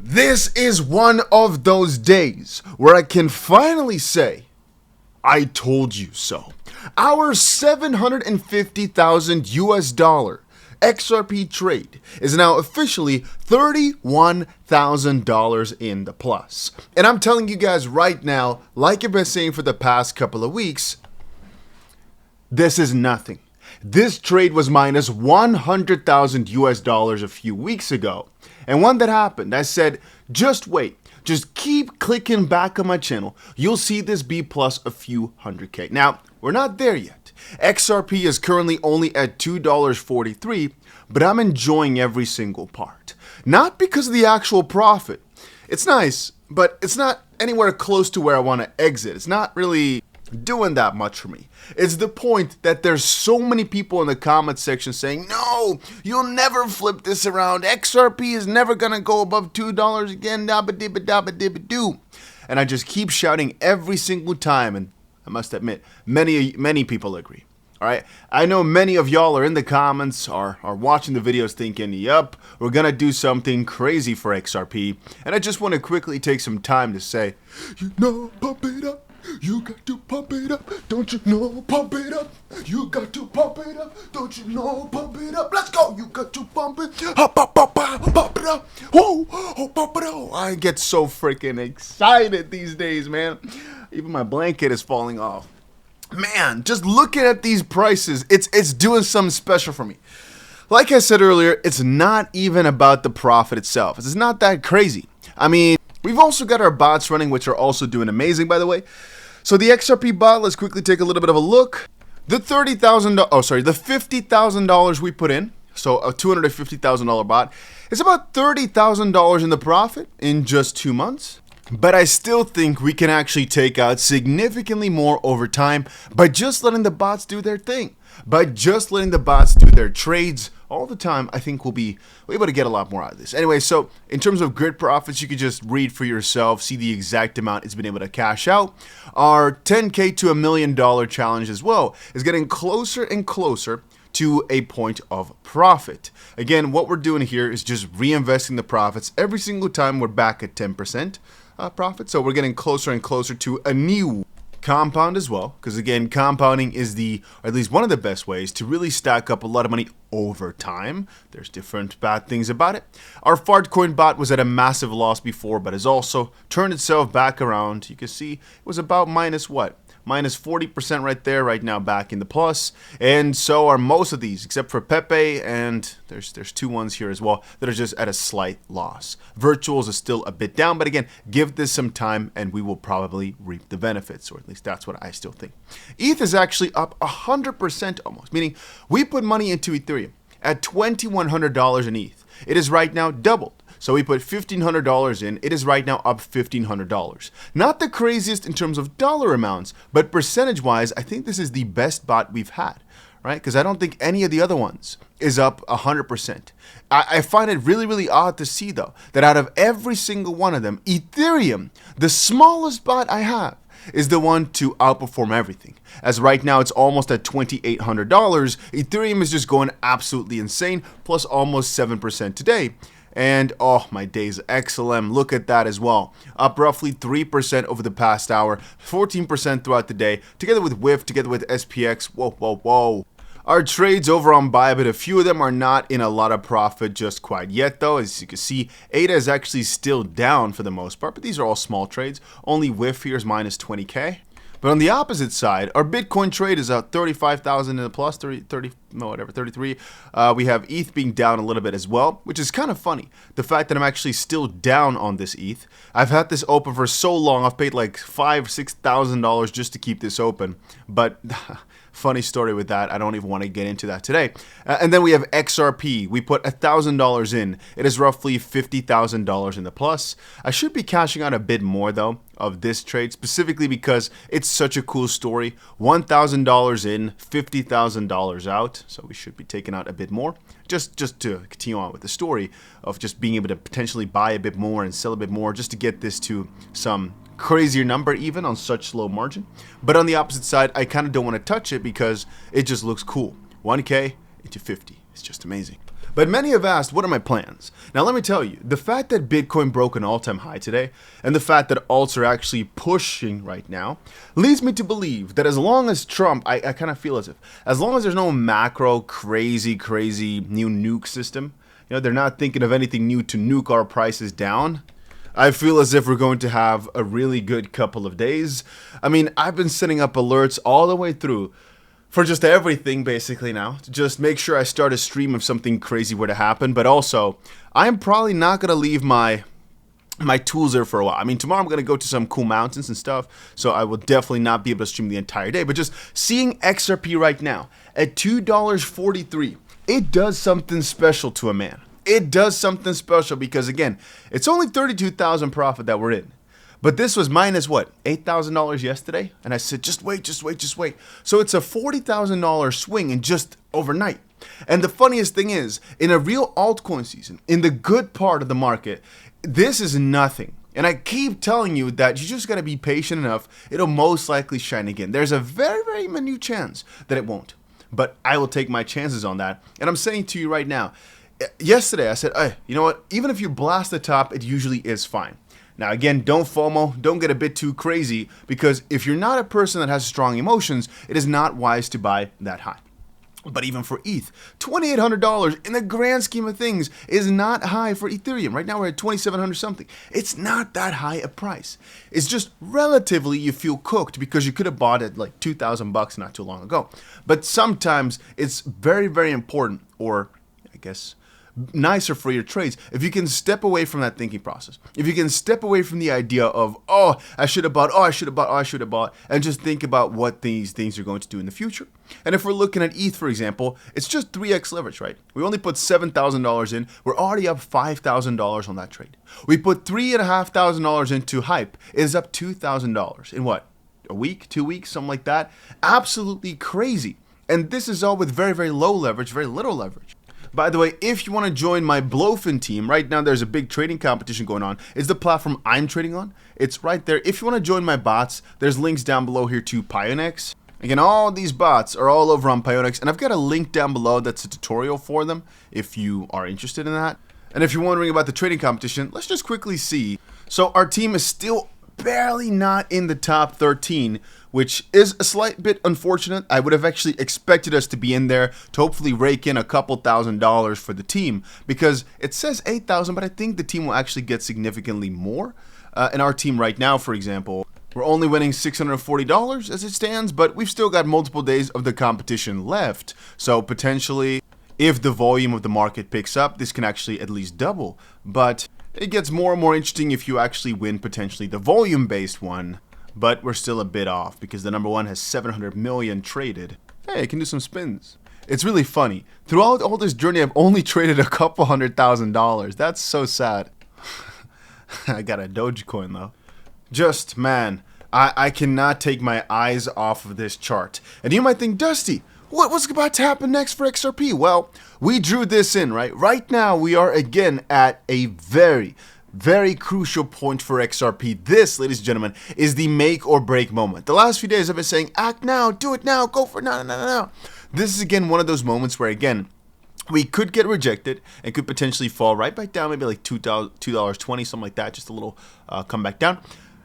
This is one of those days where I can finally say, I told you so. Our 750,000 US dollar XRP trade is now officially $31,000 in the plus. And I'm telling you guys right now, like I've been saying for the past couple of weeks, this is nothing. This trade was minus 100,000 US dollars a few weeks ago. And when that happened, I said, just wait. Just keep clicking back on my channel. You'll see this be plus a few 100K. Now, we're not there yet. XRP is currently only at $2.43, but I'm enjoying every single part. Not because of the actual profit. It's nice, but it's not anywhere close to where I want to exit. It's not really doing that much for me. It's the point that there's so many people in the comment section saying, no, you'll never flip this around. XRP is never gonna go above $2 again, 𝗕𝗓𝗪𝗲𝗪𝗲. And I just keep shouting every single time, and I must admit, many people agree. All right, I know many of y'all are in the comments, are watching the videos thinking, yup, we're gonna do something crazy for XRP. And I just want to quickly take some time to say, you know, pump it up. You got to pump it up, don't you know, pump it up. You got to pump it up, don't you know, pump it up. Let's go, you got to pump it up, pump it up. Whoa, pump it up. I get so freaking excited these days, man. Even my blanket is falling off. Man, just looking at these prices, it's doing something special for me. Like I said earlier, it's not even about the profit itself. It's not that crazy. I mean, we've also got our bots running, which are also doing amazing, by the way. So the XRP bot, let's quickly take a little bit of a look. The $50,000 we put in, so a $250,000 bot, is about $30,000 in the profit in just 2 months. But I still think we can actually take out significantly more over time by just letting the bots do their thing. By just letting the bots do their trades all the time, I think we'll be able to get a lot more out of this. Anyway, so in terms of grid profits, you could just read for yourself, see the exact amount it's been able to cash out. Our 10K to $1 million challenge as well is getting closer and closer to a point of profit. Again, what we're doing here is just reinvesting the profits every single time we're back at 10% profit. So we're getting closer and closer to a new compound as well, because again, compounding is or at least one of the best ways to really stack up a lot of money over time. There's different bad things about it. Our Fartcoin bot was at a massive loss before, but has also turned itself back around. You can see it was about minus what? Minus 40% right there, right now back in the plus. And so are most of these, except for 𝗕𝗓𝗪, and there's two ones here as well that are just at a slight loss. Virtuals is still a bit down, but again, give this some time and we will probably reap the benefits, or at least that's what I still think. ETH is actually up 100% almost, meaning we put money into Ethereum at $2,100 in ETH. It is right now doubled. So we put $1,500 in, it is right now up $1,500. Not the craziest in terms of dollar amounts, but percentage-wise, I think this is the best bot we've had, right? Because I don't think any of the other ones is up 100%. I find it really, really odd to see, though, that out of every single one of them, Ethereum, the smallest bot I have, is the one to outperform everything. As right now, it's almost at $2,800. Ethereum is just going absolutely insane, plus almost 7% today. And oh my days, XLM, look at that as well. Up roughly 3% over the past hour, 14% throughout the day, together with WIF, together with SPX. Whoa. Our trades over on Bybit, a few of them are not in a lot of profit just quite yet though. As you can see, ADA is actually still down for the most part, but these are all small trades. Only WIF here is minus 20K. But on the opposite side, our Bitcoin trade is out 35,000 in the plus, 33. We have ETH being down a little bit as well, which is kind of funny. The fact that I'm actually still down on this ETH. I've had this open for so long. I've paid like $5,000-6,000 just to keep this open. But funny story with that. I don't even want to get into that today. And then we have XRP. We put $1,000 in. It is roughly $50,000 in the plus. I should be cashing out a bit more though of this trade, specifically because it's such a cool story. $1,000 in, $50,000 out. So we should be taking out a bit more. Just to continue on with the story of just being able to potentially buy a bit more and sell a bit more, just to get this to some crazier number even on such low margin. But on the opposite side, I kind of don't want to touch it because it just looks cool. 1K into 50. It's just amazing. But many have asked, what are my plans? Now let me tell you, the fact that Bitcoin broke an all-time high today, and the fact that alts are actually pushing right now, leads me to believe that as long as Trump, I kind of feel as long as there's no macro crazy new nuke system, they're not thinking of anything new to nuke our prices down, I feel as if we're going to have a really good couple of days. I mean, I've been setting up alerts all the way through for just everything basically now, to just make sure I start a stream if something crazy were to happen. But also, I'm probably not going to leave my tools there for a while. I mean, tomorrow I'm going to go to some cool mountains and stuff, so I will definitely not be able to stream the entire day. But just seeing XRP right now at $2.43, it does something special to a man. It does something special because, again, it's only 32,000 profit that we're in. But this was minus what, $8,000 yesterday? And I said, just wait. So it's a $40,000 swing in just overnight. And the funniest thing is, in a real altcoin season, in the good part of the market, this is nothing. And I keep telling you that you just got to be patient enough. It'll most likely shine again. There's a very minute chance that it won't. But I will take my chances on that. And I'm saying to you right now, yesterday I said, hey, you know what? Even if you blast the top, it usually is fine. Now, again, don't FOMO, don't get a bit too crazy, because if you're not a person that has strong emotions, it is not wise to buy that high. But even for ETH, $2,800 in the grand scheme of things is not high for Ethereum. Right now we're at 2,700 something. It's not that high a price. It's just relatively you feel cooked because you could have bought it like 2,000 bucks not too long ago. But sometimes it's very important, or I guess nicer for your trades, if you can step away from that thinking process. If you can step away from the idea of, oh, I should have bought, and just think about what these things are going to do in the future. And if we're looking at ETH, for example, it's just 3x leverage, right? We only put $7,000 in. We're already up $5,000 on that trade. We put $3,500 into Hype. It is up $2,000 in what? A week, 2 weeks, something like that. Absolutely crazy. And this is all with very low leverage, very little leverage. By the way, if you want to join my Blowfin team, right now there's a big trading competition going on. It's the platform I'm trading on. It's right there. If you want to join my bots, there's links down below here to Pionex. Again, all these bots are all over on Pionex, and I've got a link down below that's a tutorial for them if you are interested in that. And if you're wondering about the trading competition, let's just quickly see. So our team is still barely not in the top 13, which is a slight bit unfortunate. I would have actually expected us to be in there to hopefully rake in a couple $1,000s for the team, because it says 8,000, but I think the team will actually get significantly more. In our team right now, for example, we're only winning $640 as it stands, but we've still got multiple days of the competition left. So potentially, if the volume of the market picks up, this can actually at least double. But it gets more and more interesting if you actually win potentially the volume-based one. But we're still a bit off because the number one has 700 million traded. Hey, I can do some spins. It's really funny. Throughout all this journey, I've only traded a couple $100,000. That's so sad. I got a Dogecoin though. Just, man, I cannot take my eyes off of this chart. And you might think, Dusty, what's about to happen next for XRP? Well, we drew this in, right? Right now, we are again at a very crucial point for XRP. This, ladies and gentlemen, is the make or break moment. The last few days I've been saying, act now, do it now, go for it, no. This is again one of those moments where, again, we could get rejected and could potentially fall right back down, maybe like $2.20, something like that, just a little come back down.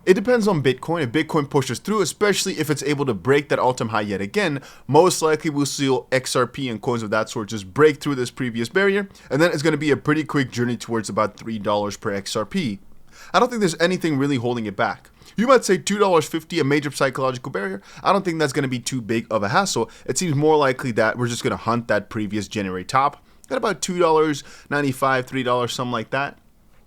It depends on Bitcoin. If Bitcoin pushes through, especially if it's able to break that all-time high yet again, most likely we'll see XRP and coins of that sort just break through this previous barrier, and then it's going to be a pretty quick journey towards about $3 per XRP. I don't think there's anything really holding it back. You might say $2.50, a major psychological barrier. I don't think that's going to be too big of a hassle. It seems more likely that we're just going to hunt that previous January top at about $2.95, $3, something like that.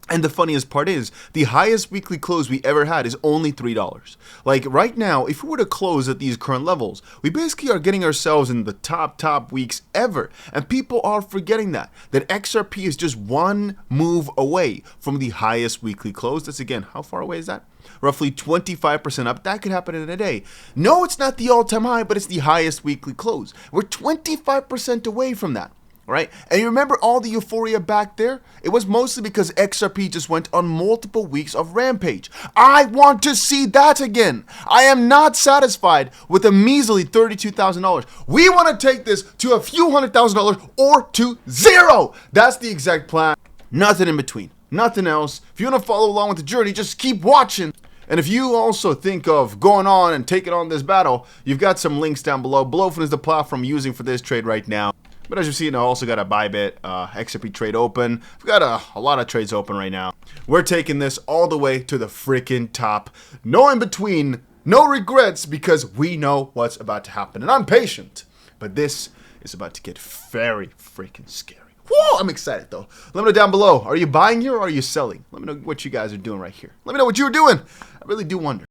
And the funniest part is, the highest weekly close we ever had is only $3. Like right now, if we were to close at these current levels, we basically are getting ourselves in the top weeks ever. And people are forgetting that XRP is just one move away from the highest weekly close. That's again, how far away is that? Roughly 25% up. That could happen in a day. No, it's not the all-time high, but it's the highest weekly close. We're 25% away from that. right? And you remember all the euphoria back there? It was mostly because XRP just went on multiple weeks of rampage. I want to see that again. I am not satisfied with a measly $32,000. We want to take this to a few $100,000 or to zero. That's the exact plan. Nothing in between. Nothing else. If you want to follow along with the journey, just keep watching. And if you also think of going on and taking on this battle, you've got some links down below. Bluefin is the platform I'm using for this trade right now. But as you see, I also got a Bybit XRP trade open. We've got a lot of trades open right now. We're taking this all the way to the freaking top. No in between, no regrets, because we know what's about to happen. And I'm patient. But this is about to get very freaking scary. Whoa, I'm excited though. Let me know down below. Are you buying here or are you selling? Let me know what you guys are doing right here. Let me know what you're doing. I really do wonder.